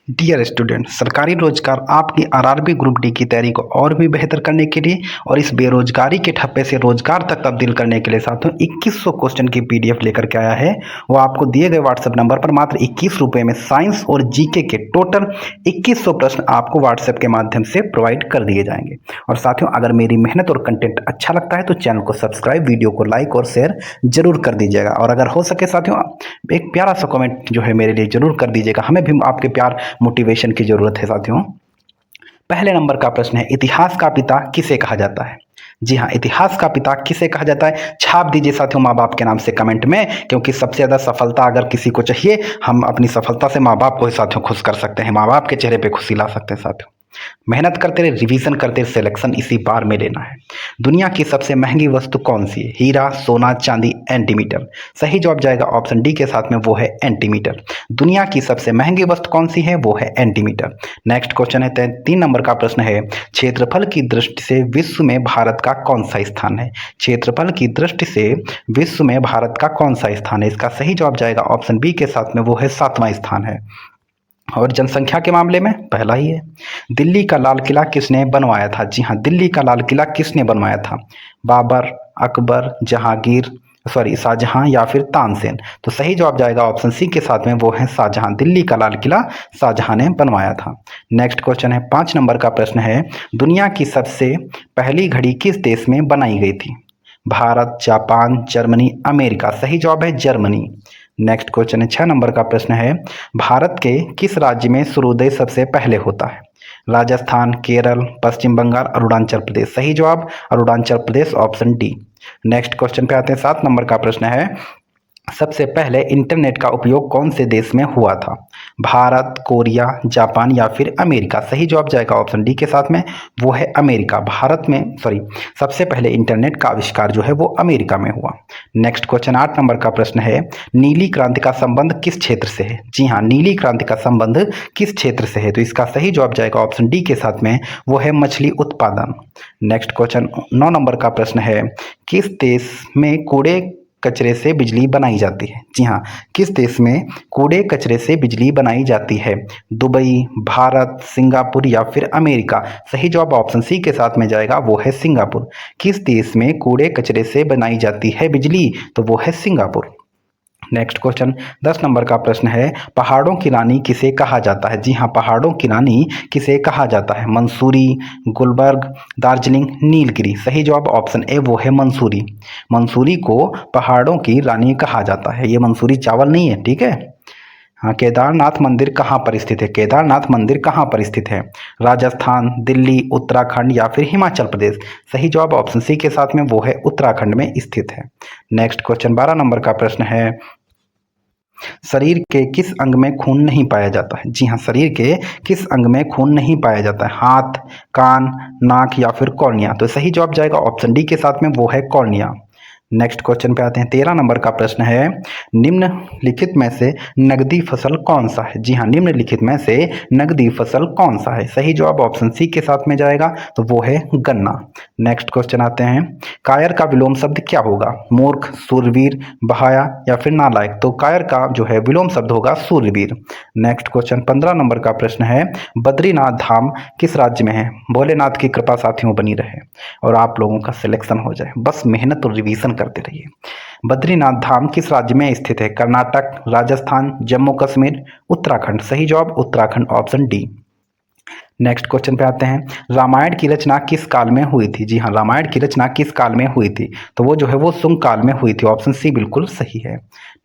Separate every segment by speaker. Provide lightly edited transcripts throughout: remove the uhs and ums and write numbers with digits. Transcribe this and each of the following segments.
Speaker 1: Dear student, सरकारी रोजगार आपकी आरआरबी ग्रुप डी की तैयारी को और भी बेहतर करने के लिए और इस बेरोजगारी के ठप्पे से रोजगार तक तब्दील करने के लिए साथियों 2100 क्वेश्चन की पीडीएफ लेकर के आया है। वो आपको दिए गए व्हाट्सएप नंबर पर मात्र 21 रुपये में साइंस और जीके के टोटल 2100 प्रश्न आपको व्हाट्सएप के माध्यम से प्रोवाइड कर दिए जाएंगे। और साथियों, अगर मेरी मेहनत और कंटेंट अच्छा लगता है तो चैनल को सब्सक्राइब, वीडियो को लाइक और शेयर जरूर कर दीजिएगा। और अगर हो सके साथियों, एक प्यारा सा कमेंट जो है मेरे लिए जरूर कर दीजिएगा। हमें भी आपके प्यार मोटिवेशन की जरूरत है साथियों। पहले नंबर का प्रश्न है, इतिहास का पिता किसे कहा जाता है? जी हाँ, इतिहास का पिता किसे कहा जाता है? छाप दीजिए साथियों माँ बाप के नाम से कमेंट में, क्योंकि सबसे ज्यादा सफलता अगर किसी को चाहिए, हम अपनी सफलता से माँ बाप को ही साथियों खुश कर सकते हैं, माँ बाप के चेहरे पे खुशी ला सकते हैं साथियों। मेहनत करते रहे, रिवीजन करते रहे, सिलेक्शन इसी बार में लेना है। दुनिया की सबसे महंगी वस्तु कौन सी है? हीरा, सोना, चांदी, एंटीमीटर। सही जवाब जाएगा ऑप्शन डी के साथ में, वो है एंटीमीटर। दुनिया की सबसे महंगी वस्तु कौन सी है? वो है एंटीमीटर। नेक्स्ट क्वेश्चन है 3 नंबर का प्रश्न है, क्षेत्रफल की दृष्टि से विश्व में भारत का कौन सा स्थान है? क्षेत्रफल की दृष्टि से विश्व में भारत का कौन सा स्थान है? इसका सही जवाब जाएगा ऑप्शन बी के साथ में, वो है 7वां स्थान है। और जनसंख्या के मामले में पहला ही है। दिल्ली का लाल किला किसने बनवाया था? जी हाँ, दिल्ली का लाल किला किसने बनवाया था? बाबर, अकबर, शाहजहां या फिर तानसेन। तो सही जवाब जाएगा ऑप्शन सी के साथ में, वो है शाहजहां। दिल्ली का लाल किला शाहजहां ने बनवाया था। नेक्स्ट क्वेश्चन है 5 नंबर का प्रश्न है, दुनिया की सबसे पहली घड़ी किस देश में बनाई गई थी? Bharat, Japan, Germany, America. सही जवाब है जर्मनी। नेक्स्ट क्वेश्चन है 6 नंबर का प्रश्न है, भारत के किस राज्य में सूर्योदय सबसे पहले होता है? राजस्थान, केरल, पश्चिम बंगाल, अरुणाचल प्रदेश। सही जवाब Arunachal Pradesh, option D. Next question पे आते हैं 7 नंबर का प्रश्न है, सबसे पहले इंटरनेट का उपयोग कौन से देश में हुआ था? भारत, कोरिया, जापान या फिर अमेरिका। सही जवाब जाएगा ऑप्शन डी के साथ में, वो है अमेरिका। सबसे पहले इंटरनेट का आविष्कार जो है वो अमेरिका में हुआ। नेक्स्ट क्वेश्चन 8 नंबर का प्रश्न है, नीली क्रांति का संबंध किस क्षेत्र से है? जी हाँ, नीली क्रांति का संबंध किस क्षेत्र से है? तो इसका सही जवाब जाएगा ऑप्शन डी के साथ में, वो है मछली उत्पादन। नेक्स्ट क्वेश्चन 9 नंबर का प्रश्न है, किस देश में कूड़े कचरे से बिजली बनाई जाती है? जी हाँ, किस देश में कूड़े कचरे से बिजली बनाई जाती है? दुबई, भारत, सिंगापुर या फिर अमेरिका। सही जवाब ऑप्शन सी के साथ में जाएगा, वो है सिंगापुर। किस देश में कूड़े कचरे से बनाई जाती है बिजली? तो वो है सिंगापुर। नेक्स्ट क्वेश्चन 10 नंबर का प्रश्न है, पहाड़ों की रानी किसे कहा जाता है? जी हाँ, पहाड़ों की रानी किसे कहा जाता है? मंसूरी, गुलबर्ग, दार्जिलिंग, नीलगिरी। सही जवाब ऑप्शन ए, वो है मंसूरी। मंसूरी को पहाड़ों की रानी कहा जाता है। ये मंसूरी चावल नहीं है, ठीक है। हाँ, केदारनाथ मंदिर कहाँ पर स्थित है? केदारनाथ मंदिर कहाँ पर स्थित है? राजस्थान, दिल्ली, उत्तराखंड या फिर हिमाचल प्रदेश। सही जवाब ऑप्शन सी के साथ में, वो है उत्तराखंड में स्थित है। नेक्स्ट क्वेश्चन 12 नंबर का प्रश्न है, शरीर के किस अंग में खून नहीं पाया जाता है? जी हाँ, शरीर के किस अंग में खून नहीं पाया जाता है? हाथ, कान, नाक या फिर कॉर्निया। तो सही जवाब जाएगा ऑप्शन डी के साथ में, वो है कॉर्निया। नेक्स्ट क्वेश्चन पे आते हैं 13 नंबर का प्रश्न है, निम्नलिखित में से नगदी फसल कौन सा है? जी हाँ, निम्नलिखित में से नगदी फसल कौन सा है? सही जवाब ऑप्शन सी के साथ में जाएगा, तो वो है गन्ना। नेक्स्ट क्वेश्चन आते हैं, कायर का विलोम शब्द क्या होगा? मूर्ख, सूरवीर, बहाया या फिर नालायक। तो कायर का जो है विलोम शब्द होगा सूरवीर। नेक्स्ट क्वेश्चन 15 नंबर का प्रश्न है, बद्रीनाथ धाम किस राज्य में है? भोलेनाथ की कृपा साथियों बनी रहे और आप लोगों का सिलेक्शन हो जाए, बस मेहनत और रिवीजन करते रहिए। बद्रीनाथ धाम किस राज्य में स्थित है? कर्नाटक, राजस्थान, जम्मू कश्मीर, उत्तराखंड। सही जवाब Uttarakhand, option D. Next question पे आते हैं, रामायण की रचना किस काल में हुई थी? जी हाँ, रामायण की रचना किस काल में हुई थी? तो वो जो है वो शुंग काल में हुई थी, ऑप्शन सी बिल्कुल सही है।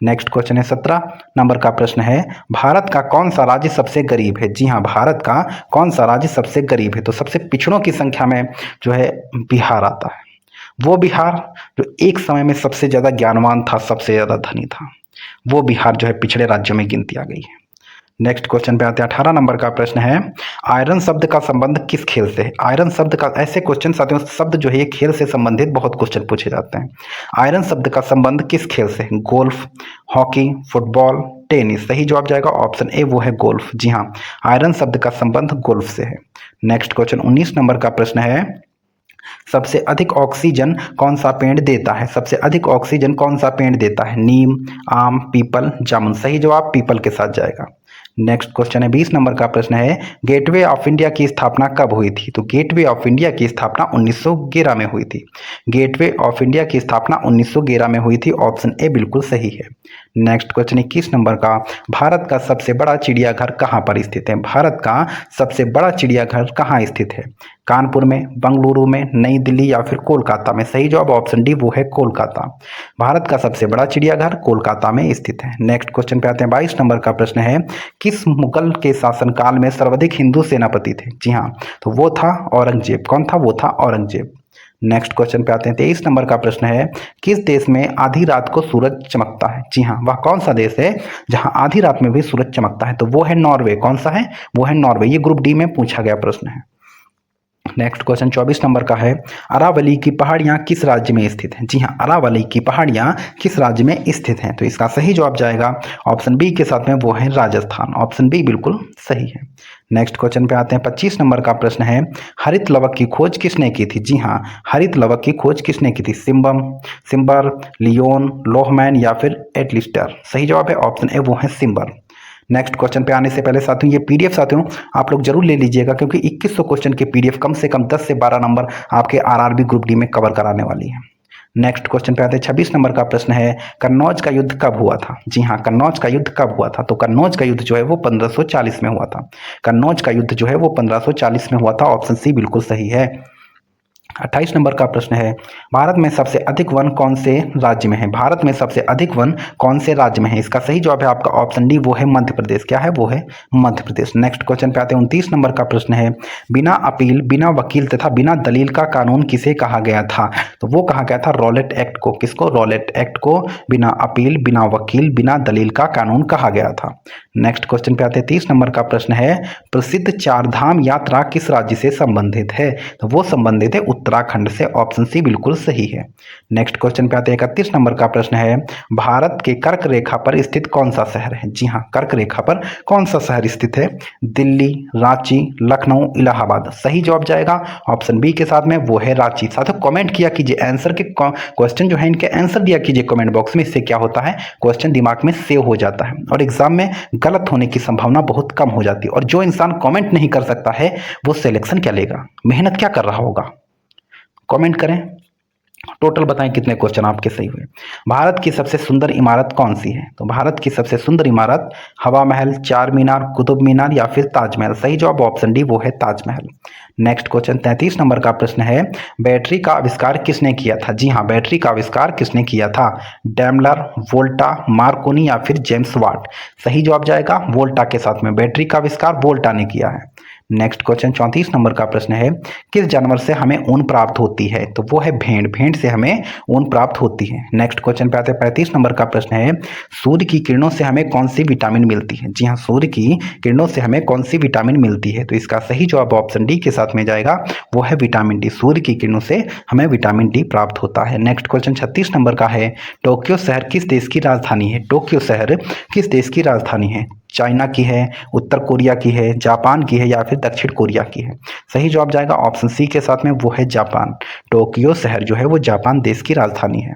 Speaker 1: नेक्स्ट क्वेश्चन है 17 नंबर का प्रश्न है, भारत का कौन सा राज्य सबसे गरीब है? जी हाँ, भारत का कौन सा राज्य सबसे गरीब है? तो सबसे पिछड़ों की संख्या में जो है बिहार आता है। वो बिहार जो एक समय में सबसे ज्यादा ज्ञानवान था, सबसे ज्यादा धनी था, वो बिहार जो है पिछड़े राज्यों में गिनती आ गई है। नेक्स्ट क्वेश्चन पे आते हैं 18 नंबर का प्रश्न है, आयरन शब्द का संबंध किस खेल से है? आयरन शब्द का, ऐसे क्वेश्चन साथियों, शब्द जो है ये खेल से संबंधित बहुत क्वेश्चन पूछे जाते हैं। आयरन शब्द का संबंध किस खेल से है? Golf, hockey, football, tennis. सही जवाब जाएगा ऑप्शन ए, वो है गोल्फ। जी हाँ, आयरन शब्द का संबंध गोल्फ से है। नेक्स्ट क्वेश्चन 19 नंबर का प्रश्न है, सबसे अधिक ऑक्सीजन कौन सा पेड़ देता है? सबसे अधिक ऑक्सीजन कौन सा पेड़ देता है? नीम, आम, पीपल, जामुन। सही जवाब पीपल के साथ जाएगा। नेक्स्ट क्वेश्चन है 20 नंबर का प्रश्न है, गेटवे ऑफ इंडिया की स्थापना कब हुई थी? तो गेटवे ऑफ इंडिया की स्थापना 1911 में हुई थी। गेटवे ऑफ इंडिया की स्थापना 1911 में हुई थी। ऑप्शन ए बिल्कुल सही है। नेक्स्ट क्वेश्चन 21 नंबर का, भारत का सबसे बड़ा चिड़ियाघर कहाँ पर स्थित है? भारत का सबसे बड़ा चिड़ियाघर कहाँ स्थित है? कानपुर में, बंगलुरु में, नई दिल्ली या फिर कोलकाता में? सही जवाब ऑप्शन डी वो है कोलकाता। भारत का सबसे बड़ा चिड़ियाघर कोलकाता में स्थित है। नेक्स्ट क्वेश्चन पे आते हैं 22 नंबर का प्रश्न है, किस मुगल के शासनकाल में सर्वाधिक हिंदू सेनापति थे? जी हाँ, तो वो था औरंगजेब। कौन था? वो था औरंगजेब। नेक्स्ट क्वेश्चन पे आते हैं 23 नंबर का प्रश्न है, किस देश में आधी रात को सूरज चमकता है? जी हाँ, वह कौन सा देश है जहां आधी रात में भी सूरज चमकता है? तो वो है नॉर्वे। कौन सा है? वो है नॉर्वे। ये ग्रुप डी में पूछा गया प्रश्न है। नेक्स्ट क्वेश्चन 24 नंबर का है, अरावली की पहाड़ियां किस राज्य में स्थित हैं? जी हाँ, अरावली की पहाड़ियां किस राज्य में स्थित हैं? तो इसका सही जवाब जाएगा ऑप्शन बी के साथ में, वो है राजस्थान। ऑप्शन बी बिल्कुल सही है। नेक्स्ट क्वेश्चन पे आते हैं 25 नंबर का प्रश्न है, हरित लवक की खोज किसने की थी? जी हाँ, हरित लवक की खोज किसने की थी? सिम्बर, लियोन, लोहमैन या फिर एटलिस्टर? सही जवाब है ऑप्शन ए, वो है सिम्बर। नेक्स्ट क्वेश्चन पे आने से पहले साथियों, ये पीडीएफ साथियों आप लोग जरूर ले लीजिएगा, क्योंकि 2100 क्वेश्चन के पीडीएफ कम से कम 10 से 12 नंबर आपके आरआरबी ग्रुप डी में कवर कराने वाली है। नेक्स्ट क्वेश्चन पे आते हैं 26 नंबर का प्रश्न है, कन्नौज का युद्ध कब हुआ था? जी हाँ, कन्नौज का युद्ध कब हुआ था? तो कन्नौज का युद्ध जो है वो 1540 में हुआ था। कन्नौज का युद्ध जो है वो 1540 में हुआ था। ऑप्शन सी बिल्कुल सही है। 28 नंबर का प्रश्न है, भारत में सबसे अधिक वन कौन से राज्य में है? भारत में सबसे अधिक वन कौन से राज्य में है? इसका सही जवाब है आपका ऑप्शन डी, वो है मध्य प्रदेश। क्या है? वो है मध्य प्रदेश। नेक्स्ट क्वेश्चन पे आते हैं 29 नंबर का प्रश्न है, बिना अपील, बिना वकील तथा बिना दलील का कानून किसे कहा गया था? तो वो कहा गया था रॉलेट एक्ट को। किसको? रॉलेट एक्ट को बिना अपील, बिना वकील, बिना दलील का कानून कहा गया था। नेक्स्ट क्वेश्चन पे आते हैं 30 नंबर का प्रश्न है, प्रसिद्ध चार धाम यात्रा किस राज्य से संबंधित है? तो वो संबंधित है उत्तराखंड से। ऑप्शन सी बिल्कुल सही है। नेक्स्ट क्वेश्चन पे आते हैं 31 नंबर का प्रश्न है, भारत के कर्क रेखा पर स्थित कौन सा शहर है? जी हाँ, कर्क रेखा पर कौन सा शहर स्थित है? दिल्ली, रांची, लखनऊ, इलाहाबाद? सही जवाब जाएगा ऑप्शन बी के साथ में, वो है रांची। साथियों कमेंट किया कीजिए, आंसर के क्वेश्चन जो है इनके आंसर दिया कीजिए कमेंट बॉक्स में। इससे क्या होता है, क्वेश्चन दिमाग में सेव हो जाता है और एग्जाम में गलत होने की संभावना बहुत कम हो जाती है। और जो इंसान कमेंट नहीं कर सकता है वो सिलेक्शन क्या लेगा, मेहनत क्या कर रहा होगा? कमेंट करें, टोटल बताएं कितने क्वेश्चन आपके सही हुए। भारत की सबसे सुंदर इमारत कौन सी है? तो भारत की सबसे सुंदर इमारत हवा महल, चार मीनार, कुतुब मीनार या फिर ताजमहल? सही जवाब ऑप्शन डी, वो है ताजमहल। नेक्स्ट क्वेश्चन 33 नंबर का प्रश्न है, बैटरी का आविष्कार किसने किया था? जी हाँ, बैटरी का आविष्कार किसने किया था? डैमलर, वोल्टा, मार्कोनी या फिर जेम्स वाट? सही जवाब जाएगा वोल्टा के साथ में, बैटरी का आविष्कार वोल्टा ने किया है। नेक्स्ट क्वेश्चन 34 नंबर का प्रश्न है, किस जानवर से हमें ऊन प्राप्त होती है? तो वो है भेड़। भेड़ से हमें ऊन प्राप्त होती है। नेक्स्ट क्वेश्चन पे आते हैं 35 नंबर का प्रश्न है, सूर्य की किरणों से हमें कौन सी विटामिन मिलती है? जी हाँ, सूर्य की किरणों से हमें कौन सी विटामिन मिलती है? तो इसका सही जवाब ऑप्शन डी के साथ में जाएगा, वो है विटामिन डी। सूर्य की किरणों से हमें विटामिन डी प्राप्त होता है। नेक्स्ट क्वेश्चन 36 नंबर का है, टोक्यो शहर किस देश की राजधानी है? टोक्यो शहर किस देश की राजधानी है? चाइना की है, उत्तर कोरिया की है, जापान की है या फिर दक्षिण कोरिया की है? सही जवाब जाएगा ऑप्शन सी के साथ में, वो है जापान। टोक्यो शहर जो है वो जापान देश की राजधानी है।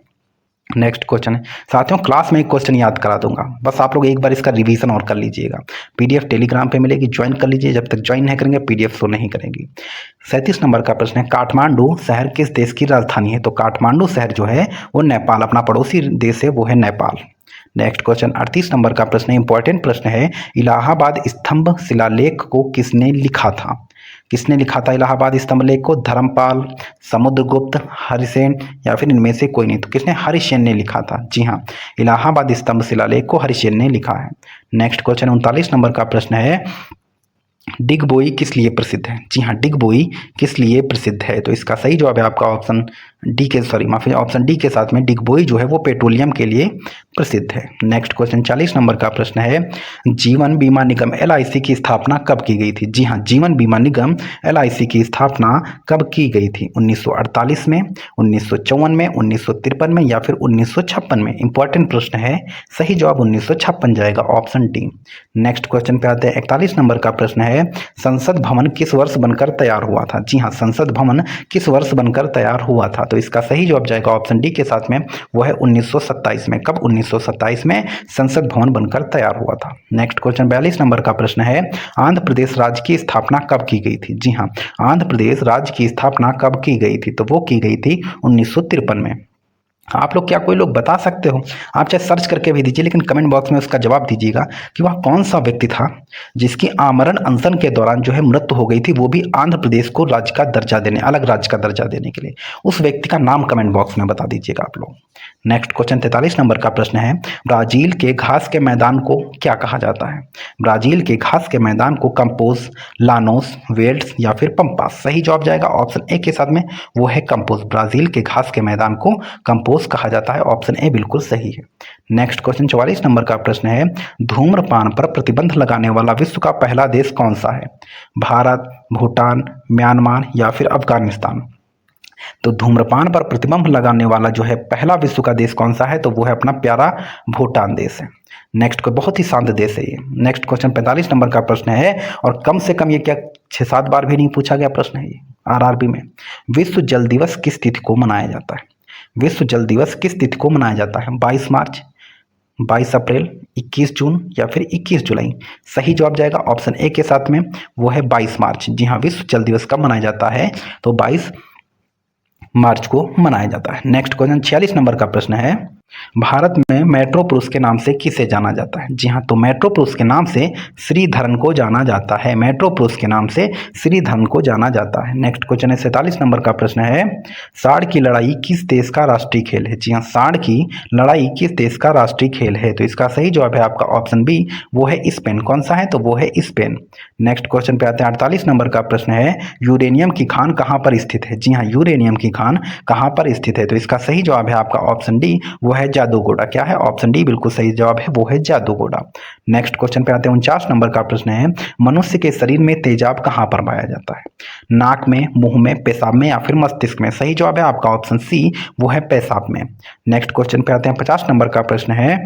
Speaker 1: नेक्स्ट क्वेश्चन है साथियों, क्लास में एक क्वेश्चन याद करा दूंगा, बस आप लोग एक बार इसका रिवीजन और कर लीजिएगा। पीडीएफ टेलीग्राम पे मिलेगी, ज्वाइन कर लीजिए। जब तक ज्वाइन नहीं करेंगे पीडीएफ शो नहीं करेंगी। 37 नंबर का प्रश्न है, काठमांडू शहर किस देश की राजधानी है? तो काठमांडू शहर जो है वो नेपाल, अपना पड़ोसी देश है वो है नेपाल। नेक्स्ट क्वेश्चन 38 नंबर का प्रश्न है, इंपॉर्टेंट प्रश्न है, इलाहाबाद स्तंभ शिलालेख को किसने लिखा था? किसने लिखा था इलाहाबाद स्तंभ लेख को? धर्मपाल, समुद्रगुप्त, हरिसेन या फिर इनमें से कोई नहीं? तो किसने? हरिसेन ने लिखा था। जी हाँ, इलाहाबाद स्तंभ शिलालेख को हरिसेन ने लिखा है। नेक्स्ट क्वेश्चन 39 नंबर का प्रश्न है, डिगबोई किस लिए प्रसिद्ध है? जी हाँ, डिगबोई किस लिए प्रसिद्ध है? तो इसका सही जवाब है आपका ऑप्शन डी के, सॉरी माफी, ऑप्शन डी के साथ में, डिगबोई जो है वो पेट्रोलियम के लिए प्रसिद्ध है। नेक्स्ट क्वेश्चन 40 नंबर का प्रश्न है, जीवन बीमा निगम एलआईसी की स्थापना कब की गई थी? जी हाँ, जीवन बीमा निगम एलआईसी की स्थापना कब की गई थी? 1948 में, 1954 में, 1953 में या फिर 1956 में? इंपॉर्टेंट प्रश्न है, सही जवाब 1956 जाएगा, ऑप्शन डी। नेक्स्ट क्वेश्चन पे आते हैं 41 नंबर का प्रश्न है, संसद भवन किस वर्ष बनकर तैयार हुआ था? जी हाँ, संसद भवन किस वर्ष बनकर तैयार हुआ था? तो इसका सही जवाब जाएगा ऑप्शन डी के साथ में, वो है 1927 में। कब? 1927 में संसद भवन बनकर तैयार हुआ था। नेक्स्ट क्वेश्चन 42 नंबर का प्रश्न है, आंध्र प्रदेश राज्य की स्थापना कब की गई थी? जी हाँ, आंध्र प्रदेश राज्य की स्थापना कब की गई थी? तो वो की गई थी 1953 में। आप लोग, क्या कोई लोग बता सकते हो? आप चाहे सर्च करके भी दीजिए, लेकिन कमेंट बॉक्स में उसका जवाब दीजिएगा कि वह कौन सा व्यक्ति था जिसकी आमरण अनशन के दौरान जो है मृत्यु हो गई थी, वो भी आंध्र प्रदेश को राज्य का दर्जा देने, अलग राज्य का दर्जा देने के लिए। उस व्यक्ति का नाम कमेंट बॉक्स में बता दीजिएगा आप लोग। नेक्स्ट क्वेश्चन 43 नंबर का प्रश्न है, ब्राजील के घास के मैदान को क्या कहा जाता है? ब्राजील के घास के मैदान को कंपोज, लानोस, वेल्ड्स या फिर पंपास? सही जवाब जाएगा ऑप्शन ए के साथ में, वो है कंपोज। ब्राजील के घास के मैदान को कंपोज कहा जाता है, ऑप्शन ए बिल्कुल सही है। नेक्स्ट क्वेश्चन 44 नंबर का प्रश्न है, धूम्रपान पर प्रतिबंध लगाने वाला विश्व का पहला देश कौन सा है? भारत, भूटान, म्यांमार या फिर अफगानिस्तान? तो धूम्रपान पर प्रतिबंध लगाने वाला जो है पहला विश्व का देश कौन सा है? तो वो है अपना प्यारा भूटान देश है। नेक्स्ट को बहुत ही शांत देश है ये। नेक्स्ट क्वेश्चन 45 नंबर का प्रश्न है, और कम से कम ये क्या 6-7 बार भी नहीं पूछा गया प्रश्न है ये आरआरबी में। विश्व जल दिवस किस तिथि को मनाया जाता है? विश्व जल दिवस किस तिथि को मनाया जाता है? 22 मार्च, 22 अप्रैल, 21 जून या फिर 21 जुलाई? सही जवाब जाएगा ऑप्शन ए के साथ में, वो है 22 मार्च। जी हाँ, विश्व जल दिवस कब मनाया जाता है? तो 22 मार्च को मनाया जाता है। नेक्स्ट क्वेश्चन 46 नंबर का प्रश्न है, भारत में मेट्रो पुरुष के नाम से किसे जाना जाता है? जी हाँ, तो मेट्रो पुरुष के नाम से श्रीधरन को जाना जाता है। मेट्रो पुरुष के नाम से श्रीधरन को जाना जाता है। नेक्स्ट क्वेश्चन है 47 नंबर का प्रश्न है, सांड की लड़ाई किस देश का राष्ट्रीय खेल है? जी हाँ, सांड की लड़ाई किस देश का राष्ट्रीय खेल है? तो इसका सही जवाब है आपका ऑप्शन बी, वो है स्पेन। कौन सा है? तो वो है स्पेन। नेक्स्ट क्वेश्चन पे आते हैं 48 नंबर का प्रश्न है, यूरेनियम की खान कहाँ पर स्थित है? जी हाँ, यूरेनियम की खान कहाँ पर स्थित है? तो इसका सही जवाब है आपका ऑप्शन डी, वो है जादूगोड़ा। क्या है? ऑप्शन डी बिल्कुल सही जवाब है, वो है जादूगोड़ा। नेक्स्ट क्वेश्चन पे आते हैं 49 नंबर का प्रश्न है, मनुष्य के शरीर में तेजाब कहाँ पर पाया जाता है? नाक में, मुंह में, पेशाब में या फिर मस्तिष्क में? सही जवाब है आपका ऑप्शन सी, वो है पेशाब में। नेक्स्ट क्वेश्चन पे आते हैं 50 नंबर का प्रश्न है,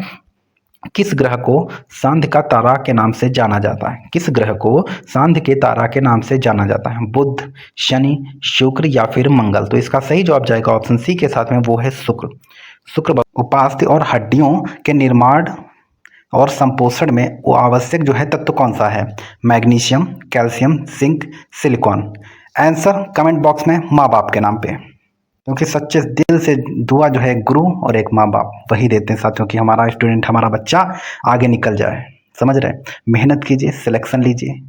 Speaker 1: किस ग्रह को सांध्य का तारा के नाम से जाना जाता है? किस ग्रह को सांध्य के तारा के नाम से जाना जाता है? बुध, शनि, शुक्र या फिर मंगल? तो इसका सही जवाब जाएगा ऑप्शन सी के साथ में, वो है शुक्र। शुक्र उपास्थि और हड्डियों के निर्माण और संपोषण में वो आवश्यक जो है तत्व कौन सा है? Magnesium, calcium, zinc, silicon? Answer comment box में माँ बाप के नाम पे, क्योंकि सच्चे दिल से दुआ जो है गुरु और एक माँ बाप वही देते हैं साथियों कि हमारा स्टूडेंट, हमारा बच्चा आगे निकल जाए। समझ रहे? मेहनत कीजिए, सिलेक्शन लीजिए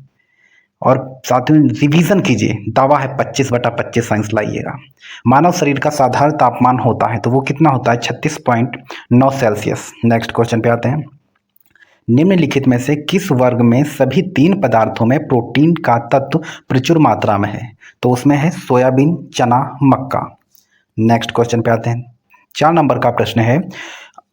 Speaker 1: और साथियों रिवीजन कीजिए। दावा है 25/25 साइंस लाइएगा। मानव शरीर का साधारण तापमान होता है, तो वो कितना होता है? 36.9 सेल्सियस। नेक्स्ट क्वेश्चन पे आते हैं, निम्नलिखित में से किस वर्ग में सभी 3 पदार्थों में प्रोटीन का तत्व प्रचुर मात्रा में है? तो उसमें है सोयाबीन, चना, मक्का। नेक्स्ट क्वेश्चन पे आते हैं, 4 नंबर का प्रश्न है,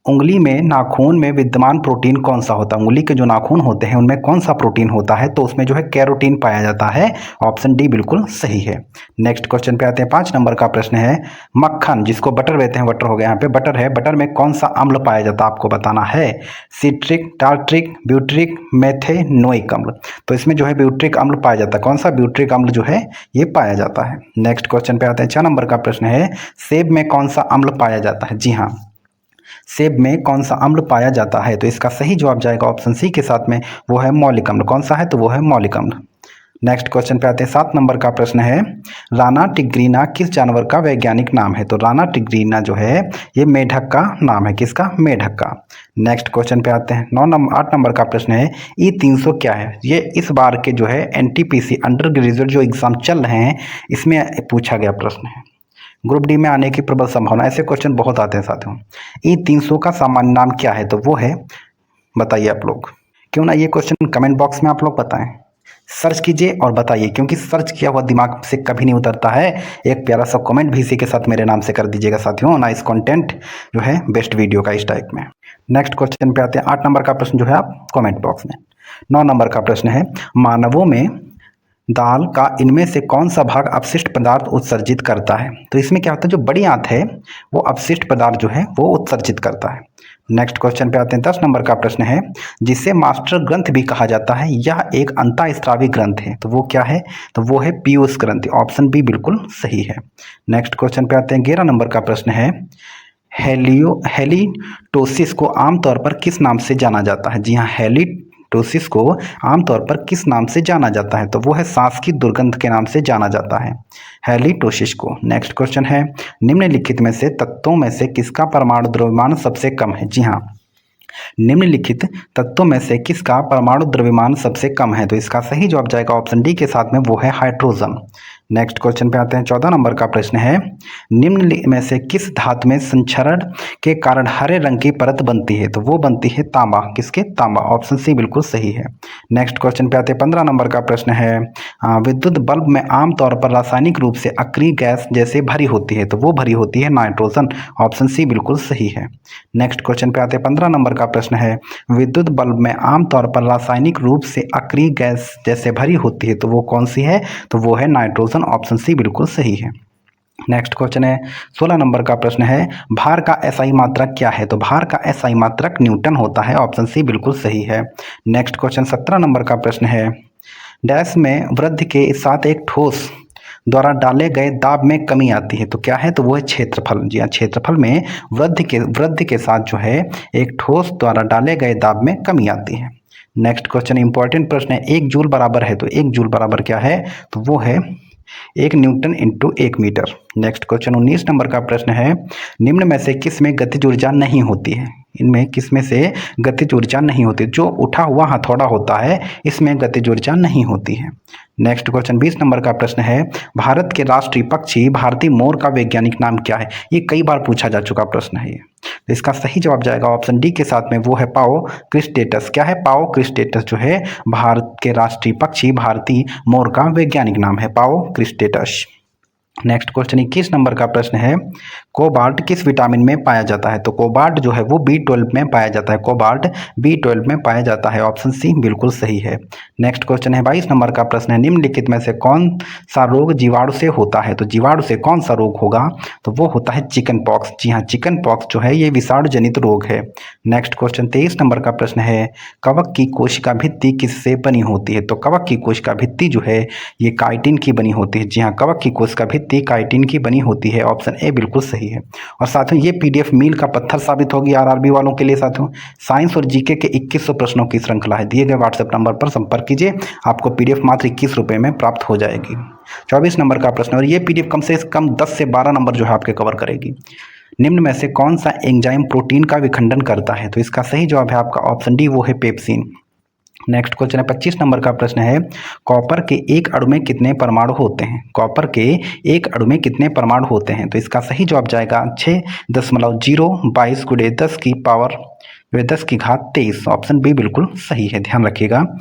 Speaker 1: उंगली में नाखून में विद्यमान प्रोटीन कौन सा होता है? उंगली के जो नाखून होते हैं उनमें कौन सा प्रोटीन होता है? तो उसमें जो है कैरोटीन पाया जाता है। ऑप्शन डी बिल्कुल सही है। नेक्स्ट क्वेश्चन पे आते हैं, 5 नंबर का प्रश्न है, मक्खन जिसको बटर कहते हैं, बटर हो गया यहाँ पे, बटर है, बटर में कौन सा अम्ल पाया जाता है? आपको बताना है। सिट्रिक, टार्ट्रिक, ब्यूट्रिक, मेथेनोइक अम्ल? तो इसमें जो है ब्यूट्रिक अम्ल पाया जाता है। कौन सा ब्यूट्रिक अम्ल जो है ये पाया जाता है। नेक्स्ट क्वेश्चन पे आते हैं, 6 नंबर का प्रश्न है, सेब में कौन सा अम्ल पाया जाता है? जी हाँ, सेब में कौन सा अम्ल पाया जाता है? तो इसका सही जवाब जाएगा ऑप्शन सी के साथ में, वो है मौलिक अम्ल। कौन सा है? तो वो है मौलिक अम्ल। नेक्स्ट क्वेश्चन पे आते हैं, 7 नंबर का प्रश्न है, राना टिग्रीना किस जानवर का वैज्ञानिक नाम है? तो राना टिग्रीना जो है ये मेढक का नाम है। किसका? मेढक का। नेक्स्ट क्वेश्चन पे आते हैं, 8 नंबर का प्रश्न है, E300 क्या है? ये इस बार के जो है NTPC अंडर ग्रेजुएट जो एग्जाम चल रहे हैं इसमें पूछा गया प्रश्न है। ग्रुप डी में आने की प्रबल संभावना। ऐसे क्वेश्चन बहुत आते हैं साथियों। E300 का सामान्य नाम क्या है? तो वो है, बताइए आप लोग। क्यों ना ये क्वेश्चन कमेंट बॉक्स में आप लोग बताएं, सर्च कीजिए और बताइए, क्योंकि सर्च किया हुआ दिमाग से कभी नहीं उतरता है। एक प्यारा सा कमेंट भी इसी के साथ मेरे नाम से कर दीजिएगा साथियों, नाइस कंटेंट जो है बेस्ट वीडियो का इस टाइप में। नेक्स्ट क्वेश्चन पे आते हैं, 8 नंबर का प्रश्न जो है आप कमेंट बॉक्स में। 9 नंबर का प्रश्न है, मानवों में दाल का इनमें से कौन सा भाग अपशिष्ट पदार्थ उत्सर्जित करता है? तो इसमें क्या होता है, जो बड़ी आंत है वो अपशिष्ट पदार्थ जो है वो उत्सर्जित करता है। नेक्स्ट क्वेश्चन पे आते हैं। 10 नंबर का प्रश्न है, जिसे मास्टर ग्रंथ भी कहा जाता है, यह एक अंतःस्रावी ग्रंथ है, तो वो क्या है? तो वो है पीयूष ग्रंथि। ऑप्शन बी बिल्कुल सही है। नेक्स्ट क्वेश्चन पे आते हैं। 11 नंबर का प्रश्न है, हेलिटोसिस को आमतौर पर किस नाम से जाना जाता है? जी हाँ, हेलिटोसिस को आमतौर पर किस नाम से जाना जाता है? तो वो है सांस की दुर्गंध के नाम से जाना जाता है, हेलिटोसिस को। नेक्स्ट क्वेश्चन है, निम्नलिखित में से तत्वों में से किसका परमाणु द्रव्यमान सबसे कम है? जी हाँ, निम्नलिखित तत्वों में से किसका परमाणु द्रव्यमान सबसे कम है? तो इसका सही जवाब जाएगा ऑप्शन डी के साथ में, वो है हाइड्रोजन। नेक्स्ट क्वेश्चन पे आते हैं। 14 नंबर का प्रश्न है, निम्न में से किस धातु में संक्षरण के कारण हरे रंग की परत बनती है? तो वो बनती है तांबा। किसके? तांबा। ऑप्शन सी बिल्कुल सही है। नेक्स्ट क्वेश्चन पे आते हैं। 15 नंबर का प्रश्न है, विद्युत बल्ब में आमतौर पर रासायनिक रूप से अक्रिय गैस जैसे भरी होती है, तो वो भरी होती है नाइट्रोजन। ऑप्शन सी बिल्कुल सही है। नेक्स्ट क्वेश्चन पे आते हैं। 15 नंबर का प्रश्न है, विद्युत बल्ब में आमतौर पर रासायनिक रूप से अक्रिय गैस जैसे भरी होती है, तो वो कौन सी है? तो वो है नाइट्रोजन। ऑप्शन सी बिल्कुल सही है। नेक्स्ट क्वेश्चन है। 16 नंबर का प्रश्न है, भार का एसआई मात्रक क्या है? तो भार का एसआई मात्रक न्यूटन होता है। ऑप्शन सी बिल्कुल सही है। नेक्स्ट क्वेश्चन 17 नंबर का प्रश्न है, डैश में वृद्धि के साथ एक ठोस द्वारा डाले गए दाब में कमी आती है, तो क्या है? तो वो है क्षेत्रफल। जी हाँ, क्षेत्रफल में वृद्धि के साथ जो है एक ठोस द्वारा डाले गए दाब में कमी आती है। नेक्स्ट क्वेश्चन इंपॉर्टेंट प्रश्न है, 1 जूल बराबर है, तो 1 जूल बराबर क्या है? तो वो है 1 newton into 1 metre. Next question 19 number का प्रश्न है, निम्न में से किस में गतिज ऊर्जा नहीं होती है? इनमें किस में से गतिज ऊर्जा नहीं होती? जो उठा हुआ हथौड़ा होता है, इसमें गतिज ऊर्जा नहीं होती है। नेक्स्ट क्वेश्चन 20 नंबर का प्रश्न है, भारत के राष्ट्रीय पक्षी भारतीय मोर का वैज्ञानिक नाम क्या है? ये कई बार पूछा जा चुका प्रश्न है ये। तो इसका सही जवाब जाएगा ऑप्शन डी के साथ में, वो है पाओ क्रिस्टेटस। क्या है? पाओ क्रिस्टेटस जो है भारत के राष्ट्रीय पक्षी भारतीय मोर का वैज्ञानिक नाम है, पाओ क्रिस्टेटस। नेक्स्ट क्वेश्चन 21 नंबर का प्रश्न है, कोबाल्ट किस विटामिन में पाया जाता है? तो कोबाल्ट जो है वो B12 में पाया जाता है, कोबाल्ट B12 में पाया जाता है। ऑप्शन सी बिल्कुल सही है। नेक्स्ट क्वेश्चन है 22 नंबर का प्रश्न है, निम्नलिखित में से कौन सा रोग जीवाणु से होता है? तो जीवाणु से कौन सा रोग होगा? तो वो होता है चिकन पॉक्स। जी हाँ, चिकन पॉक्स जो है ये विषाणु जनित रोग है। नेक्स्ट क्वेश्चन 23 नंबर का प्रश्न है, कवक की कोशिका भित्ति किससे बनी होती है? तो कवक की कोशिका भित्ति जो है ये काइटिन की बनी होती है। जी हाँ, कवक की कोशिका भित्ति काइटिन की बनी होती है। ऑप्शन ए बिल्कुल सही है। और साथियों ये पीडीएफ मील का पत्थर साबित होगी आरआरबी वालों के लिए। साथियों साइंस और जीके के 2100 प्रश्नों की श्रृंखला है। दिए गए व्हाट्सएप नंबर पर संपर्क कीजिए, आपको पीडीएफ मात्र 21 रुपये में प्राप्त हो जाएगी। 24 नंबर का प्रश्न, और ये पीडीएफ कम से कम 10 से 12 नंबर जो है आपके कवर करेगी। निम्न में से कौन सा एंजाइम प्रोटीन का विखंडन करता है? तो इसका सही जवाब है आपका ऑप्शन डी, वो है पेप्सिन। नेक्स्ट क्वेश्चन है 25 नंबर का प्रश्न है, कॉपर के एक अणु में कितने परमाणु होते हैं? कॉपर के एक अणु में कितने परमाणु होते हैं? तो इसका सही जवाब जाएगा 6.022 गुणे 10 की पावर 10 की घात 23। ऑप्शन बी बिल्कुल सही है, ध्यान रखिएगा।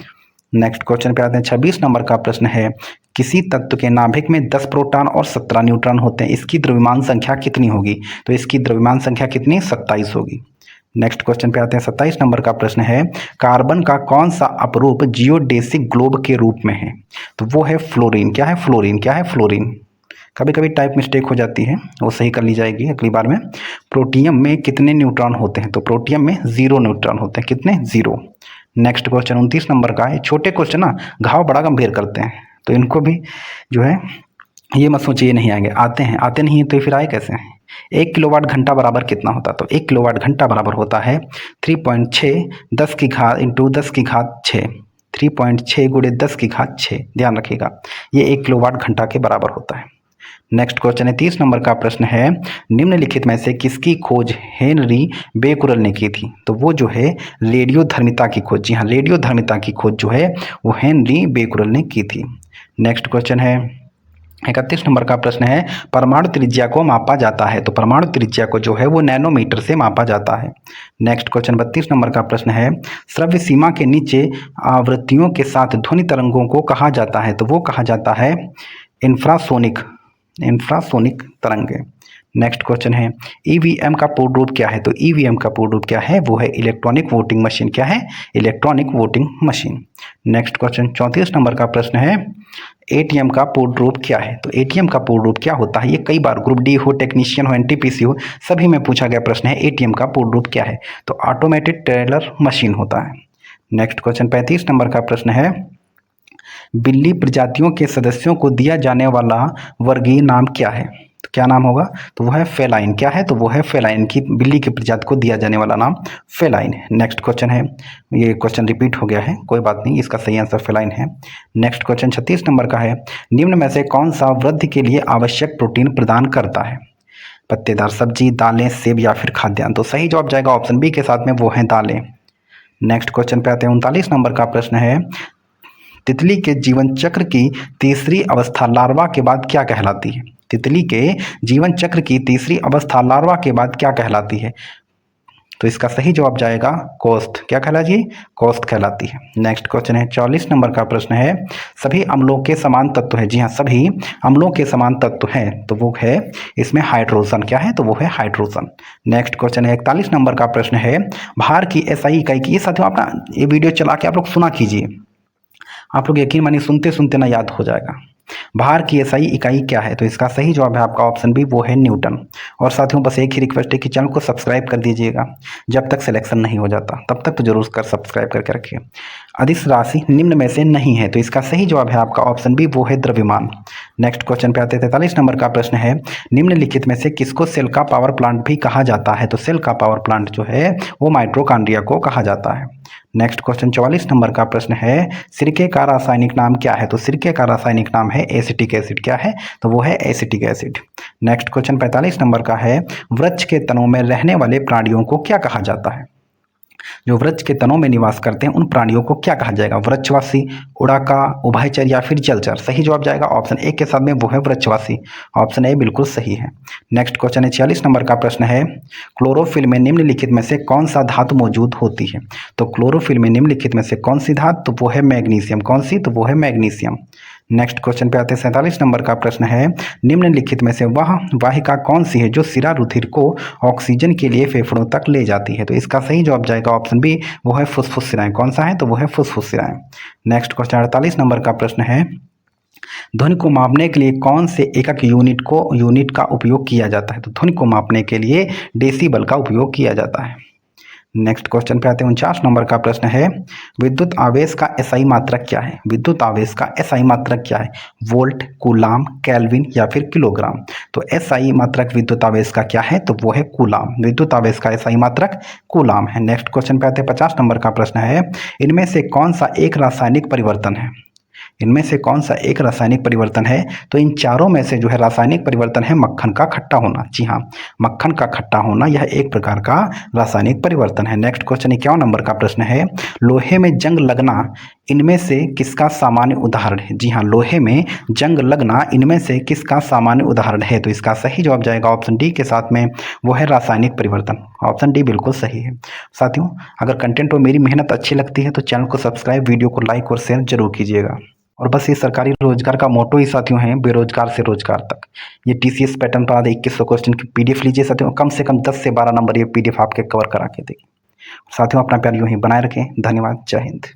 Speaker 1: नेक्स्ट क्वेश्चन पे आते हैं। 26 नंबर का प्रश्न है, किसी तत्व के नाभिक में 10 प्रोटॉन और 17 न्यूट्रॉन होते हैं, इसकी द्रव्यमान संख्या कितनी होगी? तो इसकी द्रव्यमान संख्या कितनी? 27 होगी। नेक्स्ट क्वेश्चन पे आते हैं। 27 नंबर का प्रश्न है, कार्बन का कौन सा अपरूप जियोडेसिक ग्लोब के रूप में है? तो वो है फ्लोरीन। क्या है? फ्लोरीन। क्या है? फ्लोरीन। कभी कभी टाइप मिस्टेक हो जाती है, वो सही कर ली जाएगी अगली बार में। प्रोटियम में कितने न्यूट्रॉन होते हैं? तो प्रोटियम में 0 न्यूट्रॉन होते हैं। कितने? 0। नेक्स्ट क्वेश्चन 29 नंबर का है, छोटे क्वेश्चन ना घाव बड़ा गंभीर करते हैं, तो इनको भी जो है ये मत सोचिए नहीं आएंगे, आते हैं, आते नहीं है तो फिर आए कैसे हैं। 1 किलोवाट घंटा बराबर कितना होता है? तो 1 किलोवाट घंटा बराबर होता है 3.6 10 की घात इंटू 10 की घात 6, 3.6 गुणे 10 की घात 6। ध्यान रखिएगा, ये 1 किलोवाट घंटा के बराबर होता है। नेक्स्ट क्वेश्चन है 30 नंबर का प्रश्न है, निम्नलिखित में से किसकी खोज हेनरी बेकुरल ने की थी? तो वो जो है रेडियोधर्मिता की खोज। जी हाँ, रेडियोधर्मिता की खोज जो है वो हेनरी बेकुरल ने की थी। नेक्स्ट क्वेश्चन है 31 नंबर का प्रश्न है, परमाणु त्रिज्या को मापा जाता है? तो परमाणु त्रिज्या को जो है वो नैनोमीटर से मापा जाता है। नेक्स्ट क्वेश्चन 32 नंबर का प्रश्न है, श्रव्य सीमा के नीचे आवृत्तियों के साथ ध्वनि तरंगों को कहा जाता है? तो वो कहा जाता है इंफ्रासोनिक तरंगे। नेक्स्ट क्वेश्चन है, ईवीएम का पूर्ण रूप क्या है? तो ईवीएम का पूर्ण रूप क्या है? वो है इलेक्ट्रॉनिक वोटिंग मशीन। क्या है? Electronic voting machine. Next question 34 number का प्रश्न है, एटीएम का पूर्ण रूप क्या है? तो एटीएम का पूर्ण रूप क्या होता है? ये कई बार ग्रुप डी हो, टेक्नीशियन हो, एनटीपीसी हो, सभी में पूछा गया प्रश्न है। एटीएम का पूर्ण रूप क्या है? तो ऑटोमेटेड टेलर मशीन होता है। नेक्स्ट क्वेश्चन 35 नंबर का प्रश्न है, बिल्ली प्रजातियों के सदस्यों को दिया जाने वाला वर्गीय नाम क्या है? तो क्या नाम होगा? तो वो है फेलाइन। क्या है? तो वो है फेलाइन की बिल्ली की प्रजाति को दिया जाने वाला नाम फेलाइन है। नेक्स्ट क्वेश्चन है, ये क्वेश्चन रिपीट हो गया है, कोई बात नहीं, इसका सही आंसर फेलाइन है। नेक्स्ट क्वेश्चन 36 नंबर का है, निम्न में से कौन सा वृद्धि के लिए आवश्यक प्रोटीन प्रदान करता है? पत्तेदार सब्जी, दालें, सेब या फिर खाद्यान्न? तो सही जवाब जाएगा ऑप्शन बी के साथ में, वो है दालें। नेक्स्ट क्वेश्चन पे आते हैं, 39 नंबर का प्रश्न है, तितली के जीवन चक्र की तीसरी अवस्था लार्वा के बाद क्या कहलाती है? तितली के जीवन चक्र की तीसरी अवस्था लार्वा के बाद क्या कहलाती है? तो इसका सही जवाब जाएगा कोस्ट। क्या कहलाती है? कोस्ट कहलाती है। नेक्स्ट क्वेश्चन है 44 नंबर का प्रश्न है, सभी अम्लों के समान तत्व है? जी हाँ, सभी अम्लों के समान तत्व है, तो वो है इसमें हाइड्रोजन। क्या है? तो वो है हाइड्रोजन। नेक्स्ट क्वेश्चन है 41 नंबर का प्रश्न है, भार की एसआई इकाई की, ये साथियों आप ना ये वीडियो चला के आप लोग सुना कीजिए, आप लोग यकीन मानिए सुनते सुनते ना याद हो जाएगा। भार की एसआई इकाई क्या है? तो इसका सही जवाब है आपका ऑप्शन बी, वो है न्यूटन। और साथियों बस एक ही रिक्वेस्ट है कि चैनल को सब्सक्राइब कर दीजिएगा, जब तक सिलेक्शन नहीं हो जाता तब तक तो जरूर कर सब्सक्राइब करके रखिए। अदिश राशि निम्न में से नहीं है, तो इसका सही जवाब है आपका ऑप्शन बी, वो है द्रव्यमान। नेक्स्ट क्वेश्चन पे आते हैं, 43 नंबर का प्रश्न है, निम्नलिखित में से किसको सेल का पावर प्लांट भी कहा जाता है? तो सेल का पावर प्लांट जो है वो माइटोकॉन्ड्रिया को कहा जाता है। नेक्स्ट क्वेश्चन 44 नंबर का प्रश्न है, सिरके का रासायनिक नाम क्या है? तो सिरके का रासायनिक नाम है एसिटिक एसिड। क्या है? तो वो है acetic acid. Next question 45 number का है, वृक्ष के तनों में रहने वाले प्राणियों को क्या कहा जाता है? जो वृक्ष के तनों में निवास करते हैं उन प्राणियों को क्या कहा जाएगा? वृक्षवासी, उड़ाका, उभयचर या फिर जलचर? सही जवाब जाएगा ऑप्शन ए के साथ में, वो है वृक्षवासी। ऑप्शन ए बिल्कुल सही है। नेक्स्ट क्वेश्चन है 46 नंबर का प्रश्न है, क्लोरोफिल में निम्नलिखित में से कौन सा धातु मौजूद होती है? तो क्लोरोफिल में निम्नलिखित में से कौन सी धातु? तो वो है मैग्नीशियम। कौन सी? तो वो है मैग्नीशियम। नेक्स्ट क्वेश्चन पे आते हैं, 47 नंबर का प्रश्न है, निम्नलिखित में से वह वाहिका कौन सी है जो सिरा रुधिर को ऑक्सीजन के लिए फेफड़ों तक ले जाती है? तो इसका सही जवाब जाएगा ऑप्शन बी, वो है फुसफुस सिराएं। कौन सा है? तो वो है फुसफुस सिराएं। नेक्स्ट क्वेश्चन 48 नंबर का प्रश्न है, ध्वनि को मापने के लिए कौन से एकक यूनिट का उपयोग किया जाता है? तो ध्वनि को मापने के लिए डेसिबल का उपयोग किया जाता है। नेक्स्ट क्वेश्चन पे आते हैं, 49 नंबर का प्रश्न है, विद्युत आवेश का एसआई मात्रक क्या है? विद्युत आवेश का एसआई मात्रक क्या है? वोल्ट, कूलाम, केल्विन या फिर किलोग्राम? तो एसआई मात्रक विद्युत आवेश का क्या है? तो वो है कूलाम। विद्युत आवेश का एसआई मात्रक कूलाम है। नेक्स्ट क्वेश्चन पे आते हैं, 50 नंबर का प्रश्न है, इनमें से कौन सा एक रासायनिक परिवर्तन है? इनमें से कौन सा एक रासायनिक परिवर्तन है? तो इन चारों में से जो है रासायनिक परिवर्तन है मक्खन का खट्टा होना। जी हाँ, मक्खन का खट्टा होना यह एक प्रकार का रासायनिक परिवर्तन है। नेक्स्ट क्वेश्चन 51 नंबर का प्रश्न है, लोहे में जंग लगना इनमें से किसका सामान्य उदाहरण है? जी हाँ, लोहे में जंग लगना इनमें से किसका सामान्य उदाहरण है? तो इसका सही जवाब जाएगा ऑप्शन डी के साथ में, वो है रासायनिक परिवर्तन। ऑप्शन डी बिल्कुल सही है। साथियों अगर कंटेंट और मेरी मेहनत अच्छी लगती है तो चैनल को सब्सक्राइब, वीडियो को लाइक और शेयर जरूर कीजिएगा। और बस ये सरकारी रोजगार का मोटो ही साथियों है, बेरोजगार से रोजगार तक। ये टीसीएस पैटर्न पर आधे 2100 क्वेश्चन की पीडीएफ लीजिए साथियों, कम से कम 10 से 12 नंबर ये पीडीएफ आपके कवर करा के देगी। साथियों अपना प्यार यूं ही बनाए रखें। धन्यवाद। जय हिंद।